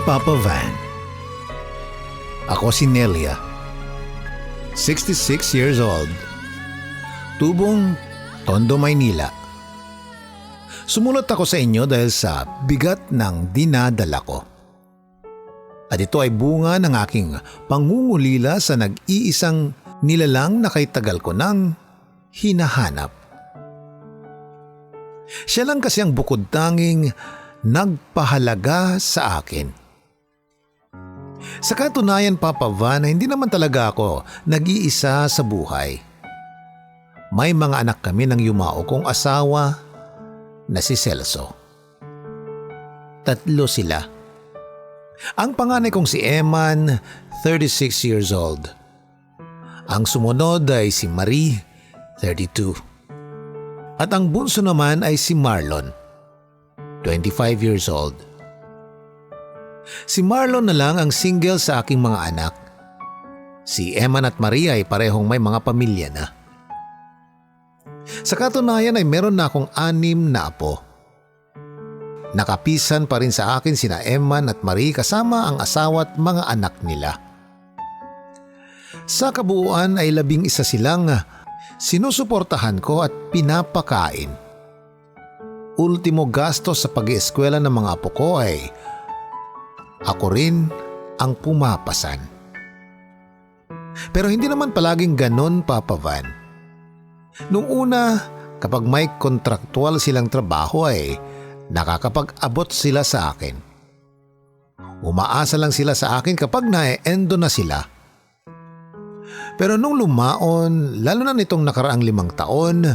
Dear Papa Van, ako si Nelia, 66 years old, tubong Tondo, Maynila. Sumulat ako sa inyo dahil sa bigat ng dinadala ko. At ito ay bunga ng aking pangungulila sa nag-iisang nilalang na kay tagal ko nang hinahanap. Siya lang kasi ang bukod tanging nagpahalaga sa akin. Sa katunayan, Papa Van, hindi naman talaga ako nag-iisa sa buhay. May mga anak kami ng yumao kong asawa na si Celso. 3 sila. Ang panganay kong si Eman, 36 years old. Ang sumunod ay si Marie, 32. At ang bunso naman ay si Marlon, 25 years old. Si Marlon na lang ang single sa aking mga anak. Si Eman at Maria ay parehong may mga pamilya na. Sa katunayan ay meron na akong 6 na apo. Nakapisan pa rin sa akin sina Eman at Marie kasama ang asawa at mga anak nila. Sa kabuuan ay 11 silang sinusuportahan ko at pinapakain. Ultimo gastos sa pag-ieskwela ng mga apo ko ay ako rin ang pumapasan. Pero hindi naman palaging ganon, Papa Van. Nung una, kapag may kontraktual silang trabaho ay nakakapag-abot sila sa akin. Umaasa lang sila sa akin kapag na-endo na sila. Pero nung lumaon, lalo na nitong nakaraang 5 taon,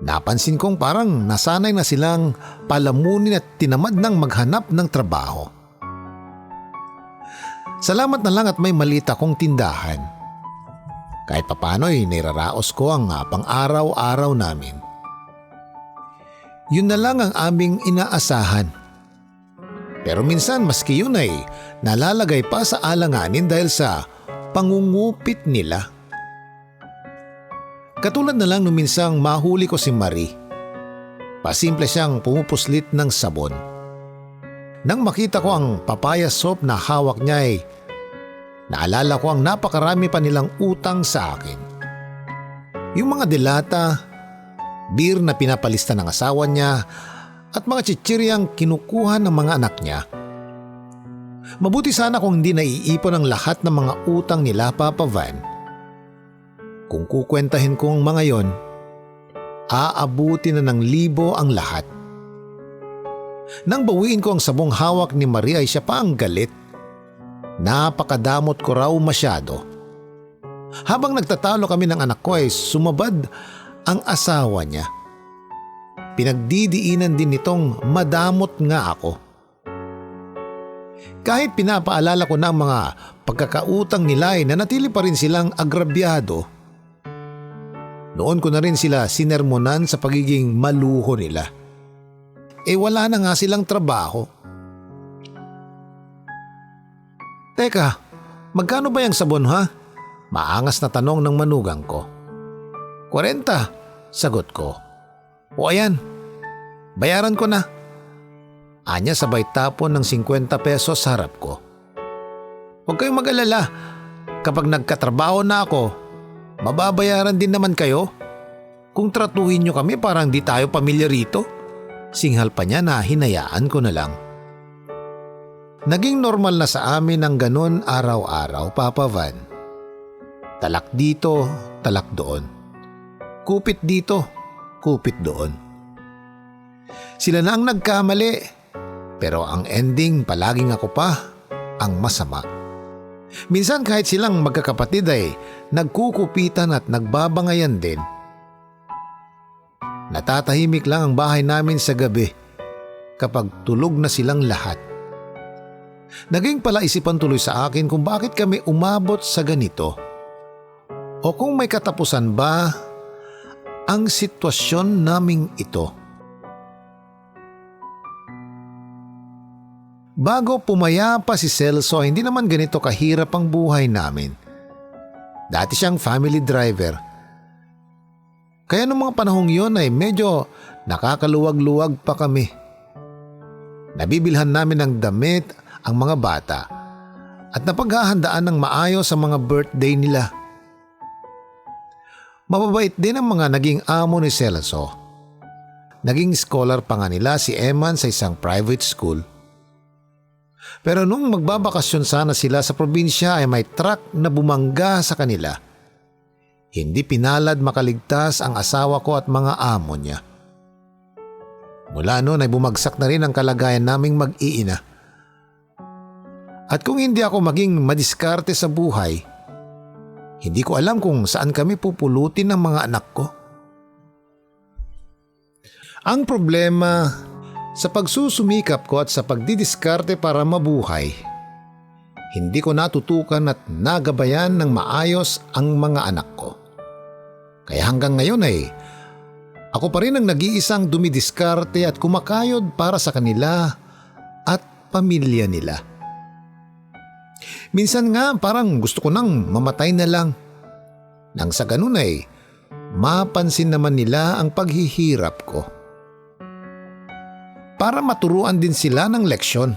napansin kong parang nasanay na silang palamunin at tinamad nang maghanap ng trabaho. Salamat na lang at may maliit akong tindahan. Kahit papano'y niraraos ko ang pang-araw-araw namin. Yun na lang ang aming inaasahan. Pero minsan maski yun ay nalalagay pa sa alanganin dahil sa pangungupit nila. Katulad na lang nung minsang mahuli ko si Marie. Pasimple siyang pumupuslit ng sabon. Nang makita ko ang papaya soap na hawak niya ay naalala ko ang napakarami pa nilang utang sa akin. Yung mga delata, beer na pinapalista ng asawa niya at mga chichiryang kinukuha ng mga anak niya. Mabuti sana kung hindi naiipon ang lahat ng mga utang nila, Papa Van. Kung kukwentahin ko ang mga yon, aabuti na ng 1,000 ang lahat. Nang bawiin ko ang sabong hawak ni Maria ay siya pa ang galit. Napakadamot ko raw masyado. Habang nagtatalo kami ng anak ko ay sumabad ang asawa niya. Pinagdidiinan din nitong madamot nga ako. Kahit pinapaalala ko na ang mga pagkakautang nila ay nanatili pa rin silang agrabyado. Noon ko na rin sila sinermonan sa pagiging maluho nila. Wala na nga silang trabaho. Teka, magkano ba yung sabon ha? Maangas na tanong ng manugang ko. 40, sagot ko. O ayan, bayaran ko na. Anya sabay tapon ng 50 pesos sa harap ko. Huwag kayong mag-alala, kapag nagkatrabaho na ako, mababayaran din naman kayo. Kung tratuhin nyo kami parang di tayo pamilya rito. Singhal pa niya na hinayaan ko na lang. Naging normal na sa amin ang ganon araw-araw, Papa Van. Talak dito, talak doon. Kupit dito, kupit doon. Sila na ang nagkamali, pero ang ending palaging ako pa ang masama. Minsan kahit silang magkakapatid ay nagkukupitan at nagbabangayan din. Natatahimik lang ang bahay namin sa gabi kapag tulog na silang lahat. Naging palaisipan tuloy sa akin kung bakit kami umabot sa ganito. O kung may katapusan ba ang sitwasyon naming ito. Bago pumayapa si Celso, hindi naman ganito kahirap ang buhay namin. Dati siyang family driver. Kaya noong mga panahong yon ay medyo nakakaluwag-luwag pa kami. Nabibilhan namin ng damit ang mga bata at napaghahandaan ng maayos ang mga birthday nila. Mababait din ang mga naging amo ni Celso. Naging scholar pa nga nila si Eman sa isang private school. Pero nung magbabakasyon sana sila sa probinsya ay may truck na bumangga sa kanila. Hindi pinalad makaligtas ang asawa ko at mga amo niya. Mula noon ay bumagsak na rin ang kalagayan naming mag-iina. At kung hindi ako maging madiskarte sa buhay, hindi ko alam kung saan kami pupulutin ng mga anak ko. Ang problema sa pagsusumikap ko at sa pagdidiskarte para mabuhay, hindi ko natutukan at nagabayan ng maayos ang mga anak ko. Kaya hanggang ngayon ay ako pa rin ang nag-iisang dumidiskarte at kumakayod para sa kanila at pamilya nila. Minsan nga parang gusto ko nang mamatay na lang. Nang sa ganun ay mapansin naman nila ang paghihirap ko. Para maturuan din sila ng leksyon.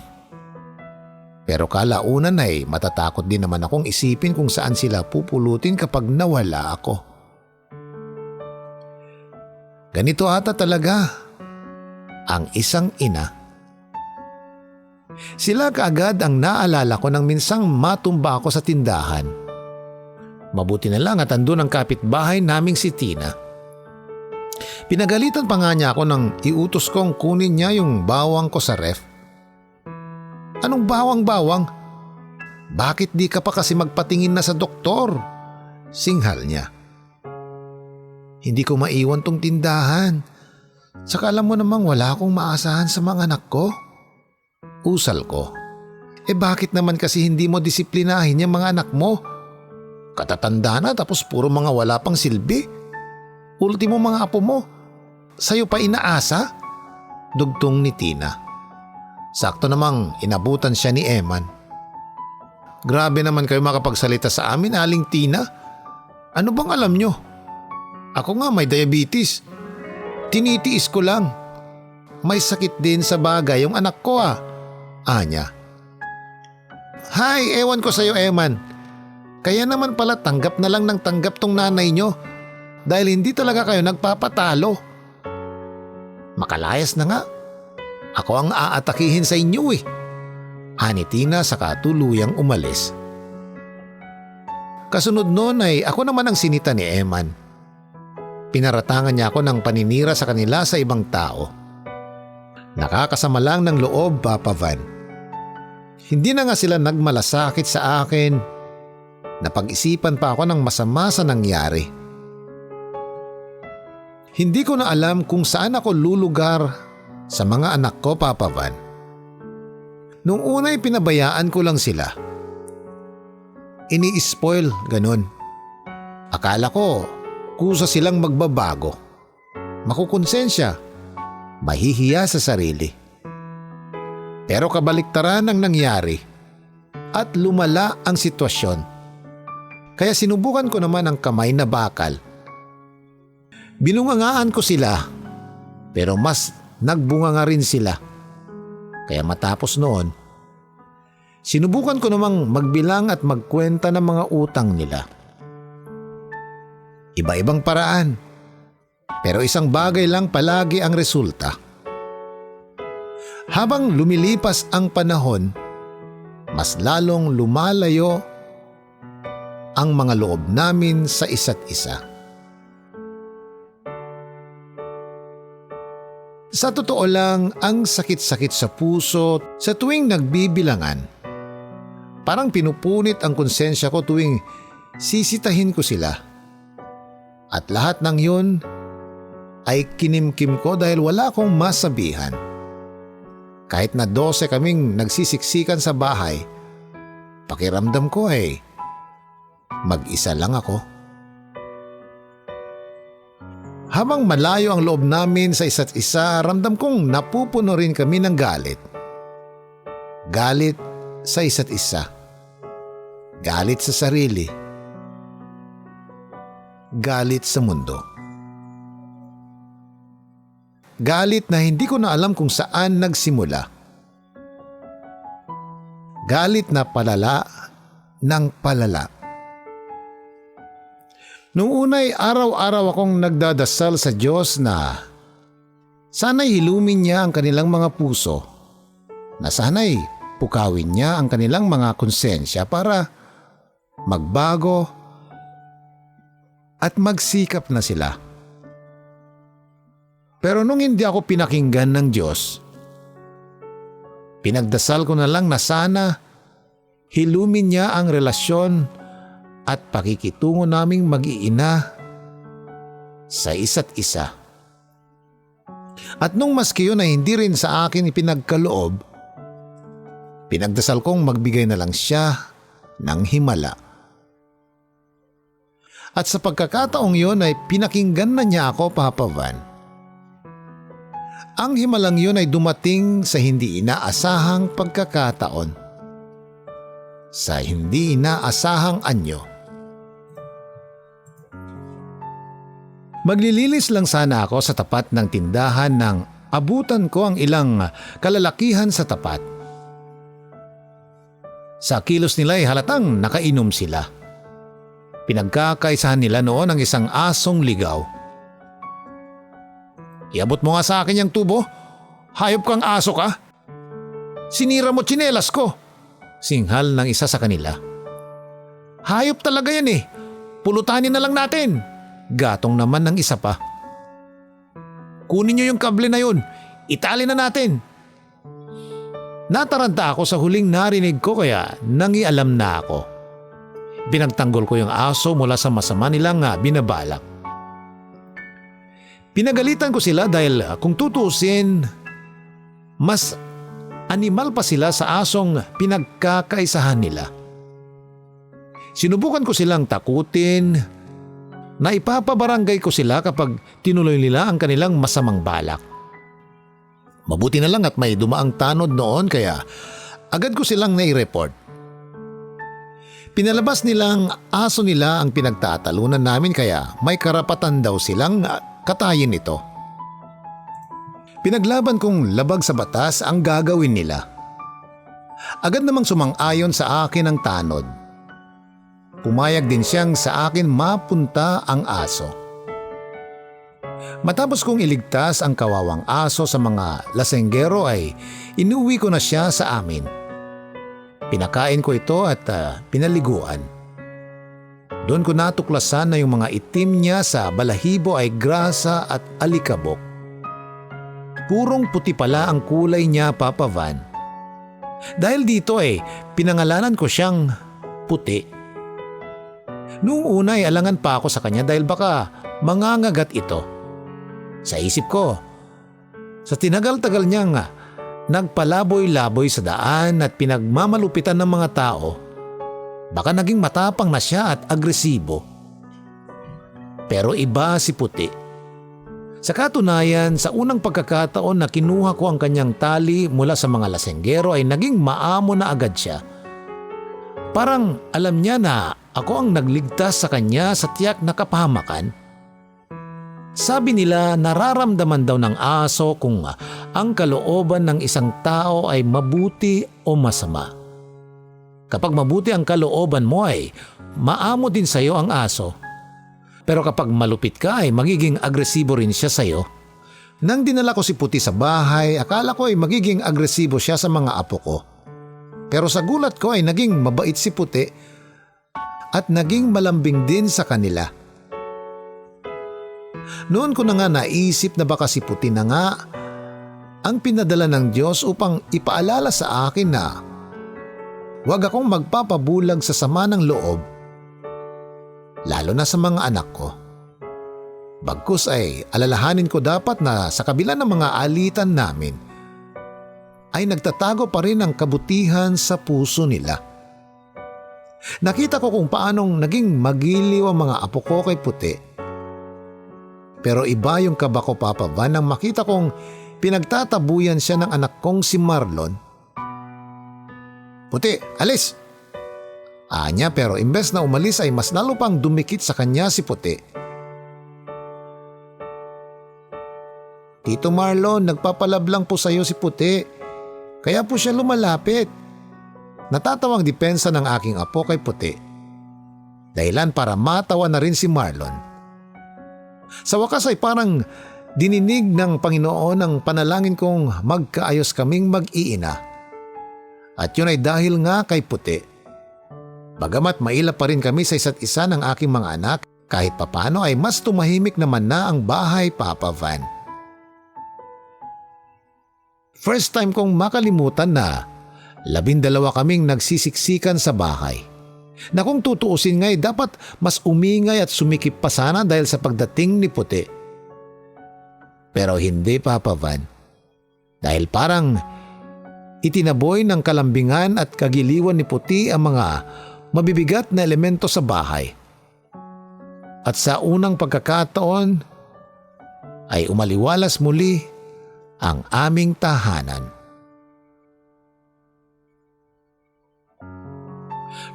Pero kalaunan ay matatakot din naman akong isipin kung saan sila pupulutin kapag nawala ako. Ganito ata talaga ang isang ina. Sila kaagad ang naalala ko nang minsang matumba ako sa tindahan. Mabuti na lang at andun ang kapitbahay naming si Tina. Pinagalitan pa nga niya ako nang iutos kong kunin niya yung bawang ko sa ref. Anong bawang-bawang? Bakit di ka pa kasi magpatingin na sa doktor? Singhal niya. Hindi ko maiwan tong tindahan. Saka alam mo namang wala akong maasahan sa mga anak ko. Usal ko. Bakit naman kasi hindi mo disiplinahin yung mga anak mo? Katatanda na tapos puro mga wala pang silbi. Ultimo mga apo mo. Sa'yo pa inaasa? Dugtong ni Tina. Sakto namang inabutan siya ni Eman. Grabe naman kayo makapagsalita sa amin, Aling Tina. Ano bang alam nyo? Ako nga may diabetes. Tinitiis ko lang. May sakit din sa bagay yung anak ko Anya. Hay, ewan ko sa'yo Eman. Kaya naman pala tanggap na lang ng tanggap tong nanay nyo. Dahil hindi talaga kayo nagpapatalo. Makalayas na nga. Ako ang aatakihin sa inyo Ani Tina sa katuluyang umalis. Kasunod noon ay ako naman ang sinita ni Eman. Pinaratangan niya ako ng paninira sa kanila sa ibang tao. Nakakasama lang ng loob, Papa Van. Hindi na nga sila nagmalasakit sa akin. Napag-isipan pa ako ng masama sa nangyari. Hindi ko na alam kung saan ako lulugar sa mga anak ko, Papa Van. Nung una'y pinabayaan ko lang sila. Ini-spoil, ganun. Akala ko kusa silang magbabago. Makukonsensya. Mahihiya sa sarili. Pero kabaliktaran ang nangyari at lumala ang sitwasyon. Kaya sinubukan ko naman ang kamay na bakal. Binungangaan ko sila pero mas nagbunga nga rin sila. Kaya matapos noon, sinubukan ko namang magbilang at magkwenta ng mga utang nila. Iba-ibang paraan. Pero isang bagay lang palagi ang resulta. Habang lumilipas ang panahon, mas lalong lumalayo ang mga loob namin sa isa't isa. Sa totoo lang, ang sakit-sakit sa puso sa tuwing nagbibilangan. Parang pinupunit ang konsensya ko tuwing sisitahin ko sila. At lahat ng yun ay kinimkim ko dahil wala akong masabihan. Kahit na 12 kaming nagsisiksikan sa bahay, pakiramdam ko ay mag-isa lang ako. Habang malayo ang loob namin sa isa't isa, ramdam kong napupuno rin kami ng galit. Galit sa isa't isa. Galit sa sarili. Galit sa mundo. Galit na hindi ko na alam kung saan nagsimula. galit na palala ng palala. Noong unay araw-araw akong nagdadasal sa Diyos na sana'y hilumin niya ang kanilang mga puso, na sana'y pukawin niya ang kanilang mga konsensya para magbago at magsikap na sila. Pero nung hindi ako pinakinggan ng Diyos, pinagdasal ko na lang na sana hilumin niya ang relasyon at pakikitungo naming mag-iina sa isa't isa. At nung maski yun ay hindi rin sa akin ipinagkaloob, pinagdasal kong magbigay na lang siya ng himala. At sa pagkakataong yun ay pinakinggan na niya ako, Papa Van. Ang himalang yun ay dumating sa hindi inaasahang pagkakataon, sa hindi inaasahang anyo. Maglililis lang sana ako sa tapat ng tindahan nang abutan ko ang ilang kalalakihan sa tapat. Sa kilos nila ay halatang nakainom sila. Pinagkakaisahan nila noon ang isang asong ligaw. "Iabot mo nga sa akin yung tubo. Hayop kang aso ka. Sinira mo tsinelas ko," singhal ng isa sa kanila. "Hayop talaga yan eh. Pulutanin na lang natin," gatong naman ng isa pa. "Kunin niyo yung kable na yun. Itali na natin." Nataranta ako sa huling narinig ko kaya nangialam na ako. Pinagtanggol ko yung aso mula sa masama nilang binabalak. Pinagalitan ko sila dahil kung tutuusin, mas animal pa sila sa asong pinagkakaisahan nila. Sinubukan ko silang takutin, na ipapabarangay ko sila kapag tinuloy nila ang kanilang masamang balak. Mabuti na lang at may dumaang tanod noon kaya agad ko silang nai-report. Pinalabas nilang aso nila ang pinagtatalunan namin kaya may karapatan daw silang katayin ito. Pinaglaban kong labag sa batas ang gagawin nila. Agad namang sumang-ayon sa akin ang tanod. Pumayag din siyang sa akin mapunta ang aso. Matapos kong iligtas ang kawawang aso sa mga lasenggero ay inuwi ko na siya sa amin. Pinakain ko ito at pinaliguan. Doon ko natuklasan na yung mga itim niya sa balahibo ay grasa at alikabok. Purong puti pala ang kulay niya, Papa Van. Dahil dito ay pinangalanan ko siyang Puti. Noong una ay alangan pa ako sa kanya dahil baka mangangagat ito. Sa isip ko, sa tinagal-tagal niyang nagpalaboy-laboy sa daan at pinagmamalupitan ng mga tao, baka naging matapang na siya at agresibo. Pero iba si Puti. Sa katunayan, sa unang pagkakataon na kinuha ko ang kanyang tali mula sa mga lasenggero ay naging maamo na agad siya. Parang alam niya na ako ang nagligtas sa kanya sa tiyak na kapahamakan. Sabi nila nararamdaman daw ng aso kung ang kalooban ng isang tao ay mabuti o masama. Kapag mabuti ang kalooban mo ay maamo din sa iyo ang aso. Pero kapag malupit ka ay magiging agresibo rin siya sa iyo. Nang dinala ko si Puti sa bahay, akala ko ay magiging agresibo siya sa mga apo ko. Pero sa gulat ko ay naging mabait si Puti at naging malambing din sa kanila. Noon ko na nga naisip na baka si Puti na nga ang pinadala ng Diyos upang ipaalala sa akin na huwag akong magpapabulag sa sama ng loob, lalo na sa mga anak ko. Bagkus ay alalahanin ko dapat na sa kabila ng mga alitan namin, ay nagtatago pa rin ang kabutihan sa puso nila. Nakita ko kung paanong naging magiliw ang mga apo ko kay Puti. Pero iba yung kaba ko, Papa Van, nang makita kong pinagtatabuyan siya ng anak kong si Marlon. "Puti, alis!" Anya, pero imbes na umalis ay mas lalo pang dumikit sa kanya si Puti. "Tito Marlon, nagpapalab lang po sa iyo si Puti. Kaya po siya lumalapit. natatawang depensa ng aking apo kay Puti. Dahilan para matawa na rin si Marlon. Sa wakas ay parang dininig ng Panginoon ang panalangin kong magkaayos kaming mag-iina. At yun ay dahil nga kay Puti. Bagamat mailap pa rin kami sa isa't isa ng aking mga anak, kahit papano ay mas tumahimik naman na ang bahay, Papa Van. First time kong makalimutan na 12 kaming nagsisiksikan sa bahay. Na kung tutuusin nga'y dapat mas umingay at sumikip pa sana dahil sa pagdating ni Puti. Pero hindi, Papa Van. Dahil parang itinaboy ng kalambingan at kagiliwan ni Puti ang mga mabibigat na elemento sa bahay. At sa unang pagkakataon ay umaliwalas muli ang aming tahanan.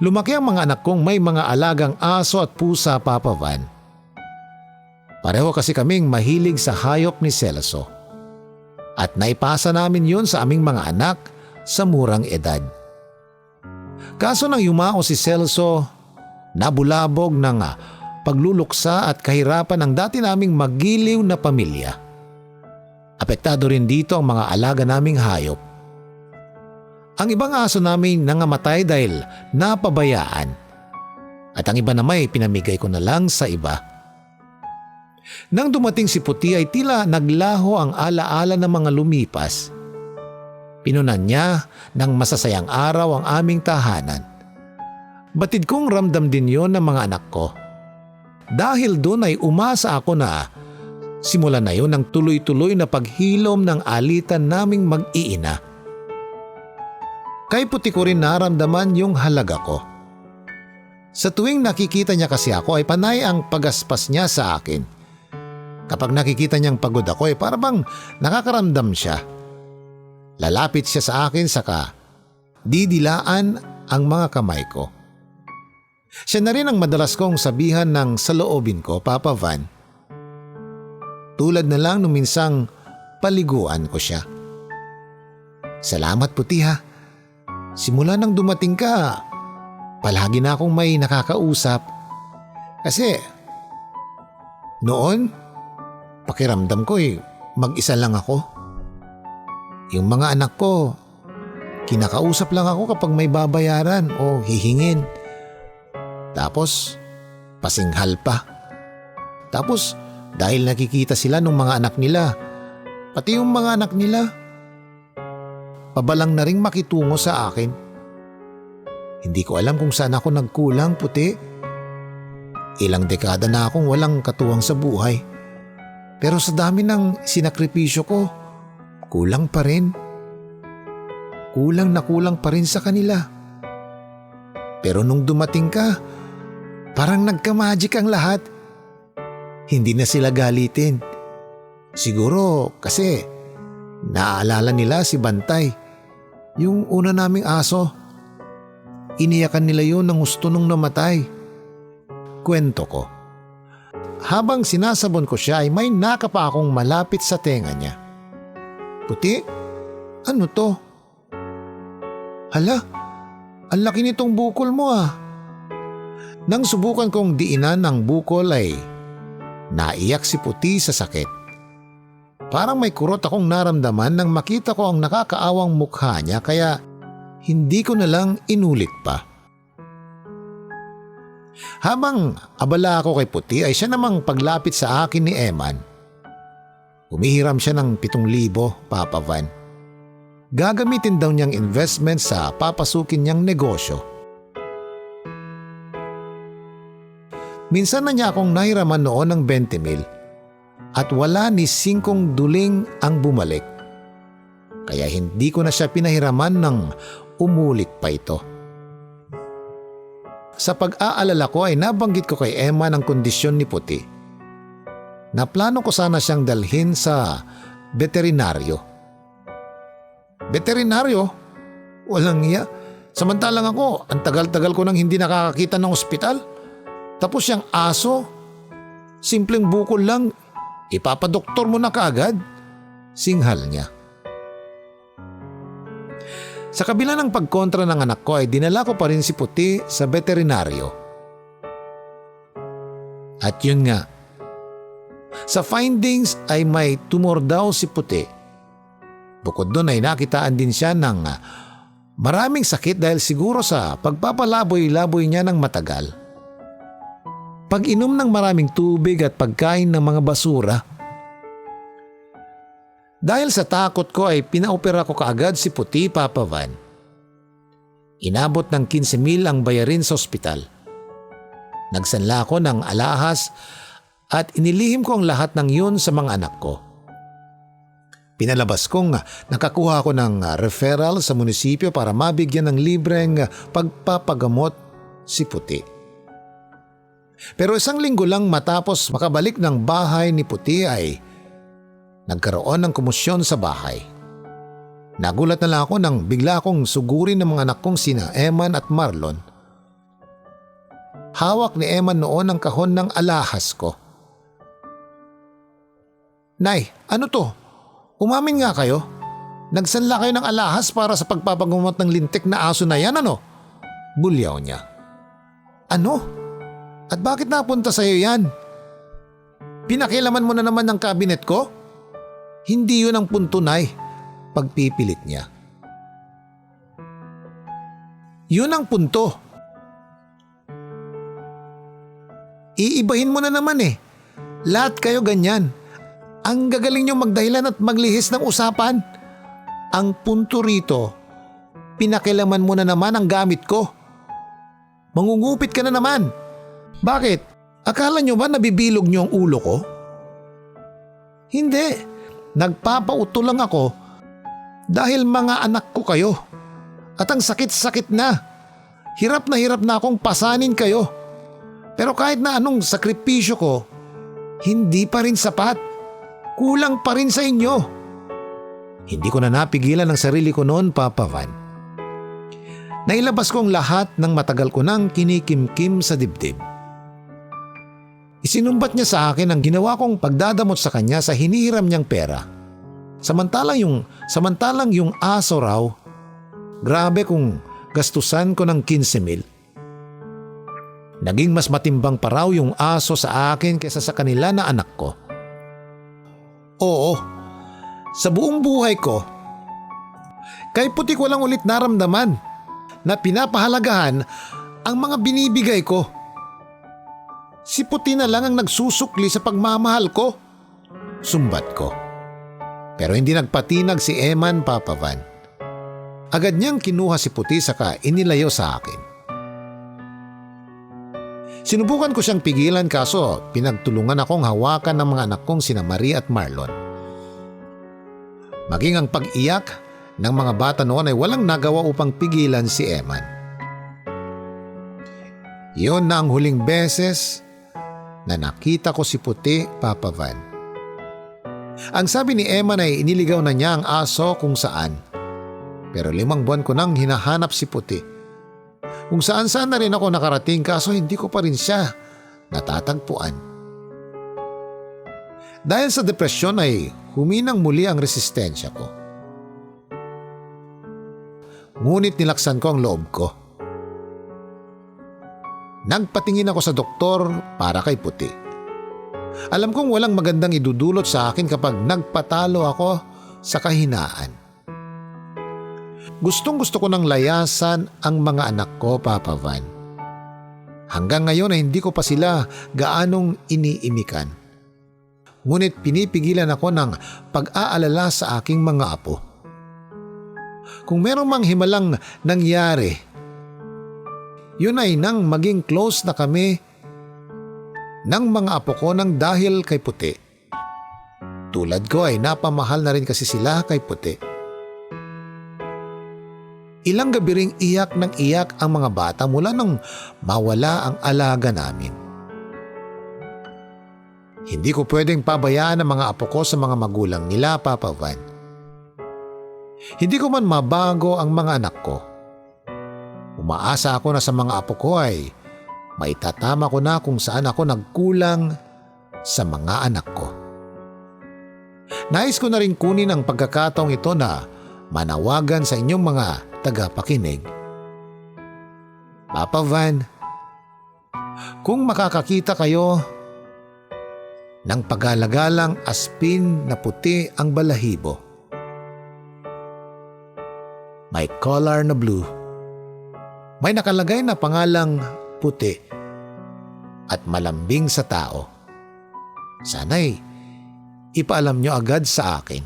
Lumaki ang mga anak kong may mga alagang aso at pusa, Papa Van. Pareho kasi kaming mahilig sa hayop ni Celso. At naipasa namin yun sa aming mga anak sa murang edad. Kaso nang yumao si Celso, nabulabog ng pagluluksa at kahirapan ng dati naming magiliw na pamilya. Apektado rin dito ang mga alaga naming hayop. Ang ibang aso namin nangamatay dahil napabayaan. At ang iba naman pinamigay ko na lang sa iba. Nang dumating si Puti ay tila naglaho ang alaala ng mga lumipas. Pinunan niya ng masasayang araw ang aming tahanan. Batid kong ramdam din yon ng mga anak ko. Dahil doon ay umasa ako na simulan na yon ang tuloy-tuloy na paghilom ng alitan naming mag-iina. Kay Puti ko rin naramdaman yung halaga ko. Sa tuwing nakikita niya kasi ako ay panay ang pagaspas niya sa akin. Kapag nakikita niyang pagod ako ay parang nakakaramdam siya. Lalapit siya sa akin saka didilaan ang mga kamay ko. Siya na rin ang madalas kong sabihan ng saloobin ko, Papa Van. Tulad na lang nung minsang paliguan ko siya. Salamat, Puti, ha. Simula nang dumating ka, palagi na akong may nakakausap. Kasi noon, pakiramdam ko mag-isa lang ako. Yung mga anak ko, kinakausap lang ako kapag may babayaran o hihingin. Tapos, pasinghal pa. Tapos, dahil nakikita sila ng mga anak nila, pati yung mga anak nila, pabalang na ring makitungo sa akin. Hindi ko alam kung saan ako nagkulang, Puti. Ilang dekada na akong walang katuwang sa buhay. Pero sa dami ng sinakripisyo ko, kulang pa rin. Kulang na kulang pa rin sa kanila. Pero nung dumating ka, parang nagka-magic ang lahat. Hindi na sila galitin. Siguro kasi naaalala nila si Bantay. Yung una naming aso, iniyakan nila yun ng gusto nung namatay. Kwento ko. Habang sinasabon ko siya ay may nakapa akong malapit sa tenga niya. Puti, ano to? Hala, ang laki nitong bukol mo ah. Nang subukan kong diinan ang bukol ay naiyak si Puti sa sakit. Parang may kurot akong naramdaman nang makita ko ang nakakaawang mukha niya kaya hindi ko na lang inulit pa. Habang abala ako kay Puti ay siya namang paglapit sa akin ni Eman. Humihiram siya ng 7,000, Papa Van. Gagamitin daw niyang investment sa papasukin niyang negosyo. Minsan na niya akong nahiraman noon ng 20,000 at wala ni 5 duling ang bumalik. Kaya hindi ko na siya pinahiraman ng umulit pa ito. Sa pag-aalala ko ay nabanggit ko kay Emma ang kondisyon ni Puti. Na plano ko sana siyang dalhin sa veterinaryo. Veterinaryo? Walang iya. Samantalang ako, ang tagal-tagal ko nang hindi nakakakita ng ospital. Tapos yung aso, simpleng bukol lang, ipapadoktor mo na kaagad. Singhal niya. Sa kabila ng pagkontra ng anak ko ay dinala ko pa rin si Puti sa veterinaryo. At yun nga, sa findings ay may tumor daw si Puti. Bukod doon ay nakitaan din siya ng maraming sakit dahil siguro sa pagpapalaboy-laboy niya ng matagal. Pag-inom ng maraming tubig at pagkain ng mga basura. Dahil sa takot ko ay pinaopera ko kaagad si Puti, Papa Van. Inabot ng 15,000 ang bayarin sa ospital. Nagsanla ko ng alahas at inilihim ko ang lahat ng yun sa mga anak ko. Pinalabas kong nakakuha ko ng referral sa munisipyo para mabigyan ng libreng pagpapagamot si Puti. Pero 1 linggo lang matapos makabalik ng bahay ni Puti ay nagkaroon ng komosyon sa bahay. Nagulat na lang ako nang bigla akong sugurin ng mga anak kong sina Eman at Marlon. Hawak ni Eman noon ang kahon ng alahas ko. "Nay, ano to? Umamin nga kayo? Nagsanla kayo ng alahas para sa pagpapagamot ng lintik na aso na yan, ano?" Bulyaw niya. "Ano? At bakit napunta sa'yo yan? Pinakialaman mo na naman ng kabinet ko?" "Hindi yun ang punto, Nay." Pagpipilit niya. "Yun ang punto. Iibahin mo na naman eh. Lahat kayo ganyan. Ang gagaling niyo magdahilan at maglihis ng usapan. Ang punto rito, pinakialaman mo na naman ang gamit ko. Mangungupit ka na naman. Bakit? Akala niyo ba nabibilog niyo ang ulo ko?" "Hindi. Nagpapauto lang ako dahil mga anak ko kayo. At ang sakit-sakit na. Hirap na akong pasanin kayo. Pero kahit na anong sakripisyo ko, hindi pa rin sapat. Kulang pa rin sa inyo." Hindi ko na napigilan ang sarili ko noon, Papa Van. Nailabas ko ang lahat ng matagal ko nang kinikimkim sa dibdib. Isinumbat niya sa akin ang ginawa kong pagdadamot sa kanya sa hinihiram niyang pera. Samantalang yung aso raw, grabe kung gastusan ko ng 15,000. Naging mas matimbang pa raw yung aso sa akin kaysa sa kanila na anak ko. Oo, sa buong buhay ko, kay Puti ko lang ulit naramdaman na pinapahalagahan ang mga binibigay ko. Si Puti na lang ang nagsusukli sa pagmamahal ko. Sumbat ko. Pero hindi nagpatinag si Eman, Papa Van. Agad niyang kinuha si Puti saka inilayo sa akin. Sinubukan ko siyang pigilan kaso pinagtulungan akong hawakan ng mga anak kong sina Marie at Marlon. Maging ang pag-iyak ng mga bata noon ay walang nagawa upang pigilan si Eman. Iyon na ang huling beses na nakita ko si Puti, Papa Van. Ang sabi ni Eman ay iniligaw na niya ang aso kung saan. Pero 5 buwan ko nang hinahanap si Puti. Kung saan-saan na rin ako nakarating kaso hindi ko pa rin siya natatagpuan. Dahil sa depresyon ay huminang muli ang resistensya ko. Ngunit nilaksan ko ang loob ko. Nagpatingin ako sa doktor para kay Puti. Alam kong walang magandang idudulot sa akin kapag nagpatalo ako sa kahinaan. Gustong-gusto ko nang layasan ang mga anak ko, Papa Van. Hanggang ngayon ay hindi ko pa sila gaanong iniimikan. Ngunit pinipigilan ako ng pag-aalala sa aking mga apo. Kung merong mang himalang nangyari, yun ay nang maging close na kami ng mga apo ko nang dahil kay Puti. Tulad ko ay napamahal na rin kasi sila kay Puti. Ilang gabi ring iyak ng iyak ang mga bata mula nang mawala ang alaga namin. Hindi ko pwedeng pabayaan ang mga apo ko sa mga magulang nila, Papa Van. Hindi ko man mabago ang mga anak ko. Umaasa ako na sa mga apo ko ay maitatama ko na kung saan ako nagkulang sa mga anak ko. Nais ko na rin kunin ang pagkakataong ito na manawagan sa inyong mga tagapakinig. Papa Van, kung makakakita kayo ng pagalagalang aspin na puti ang balahibo, may collar na blue, may nakalagay na pangalang puti at malambing sa tao, sana'y ipaalam nyo agad sa akin.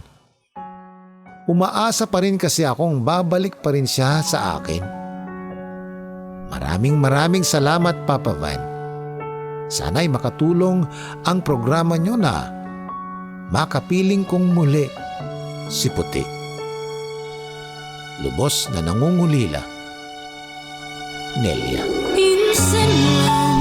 Umaasa pa rin kasi akong babalik pa rin siya sa akin. Maraming salamat, Papa Van. Sana'y makatulong ang programa nyo na makapiling kong muli si Puti. Lubos na nangungulila, Nelia. Minsan lang